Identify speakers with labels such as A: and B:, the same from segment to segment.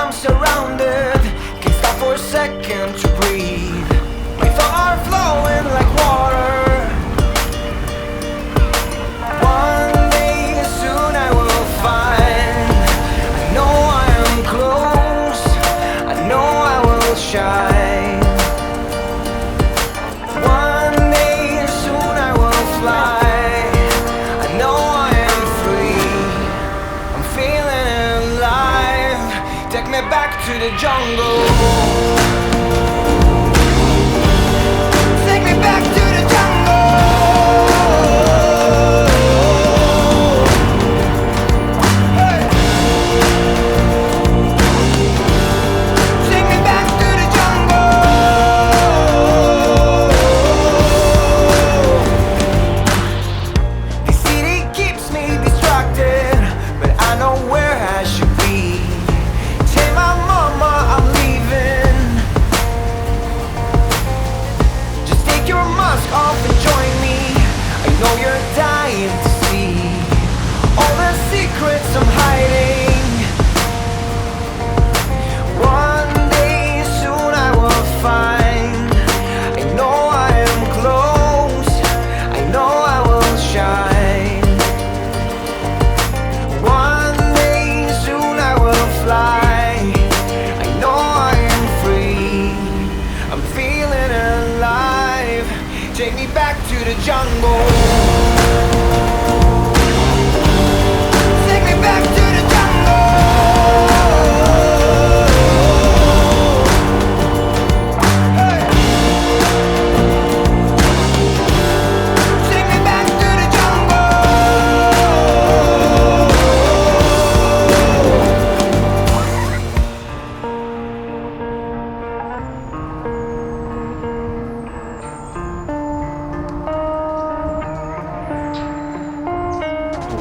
A: I'm surrounded, can't stop for a second to breathe. My thoughts are flowing like water. One day soon I will find. I know I am close, I know I will shine. One day soon I will fly. I know I am free, I'm feeling alive. Take me back to the jungle. Take me back to the jungle. Hey. Take me back to the jungle. The city keeps me distracted, but I know where I should be. Tell my mama I'm leaving. Just take your mask off and join me. I know you're dying to see all the secrets I'm hiding. One day soon I will find. I know I am close, I know I will shine. One day soon I will fly. I know I am free, I'm feeling alive. Take me back to the jungle. Take me back to the jungle. Hey. Take me back to the jungle.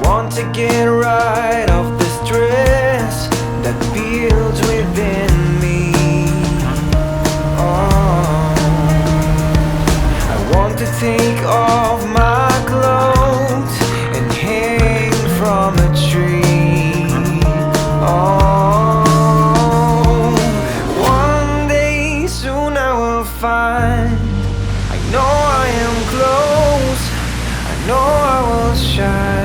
A: Want to get rid of the stress that builds within me. Oh, I want to take off my clothes and hang from a tree. Oh, one day soon I will find. I know I am close, I know I will shine.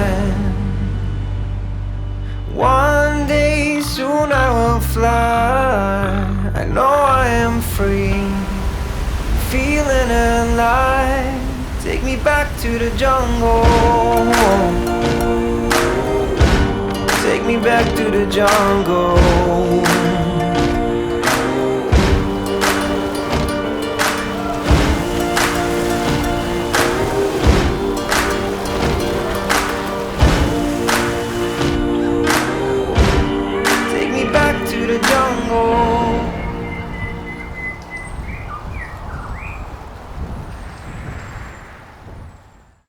A: One day soon I will fly. I know I am free, feeling alive. Take me back to the jungle. Take me back to the jungle.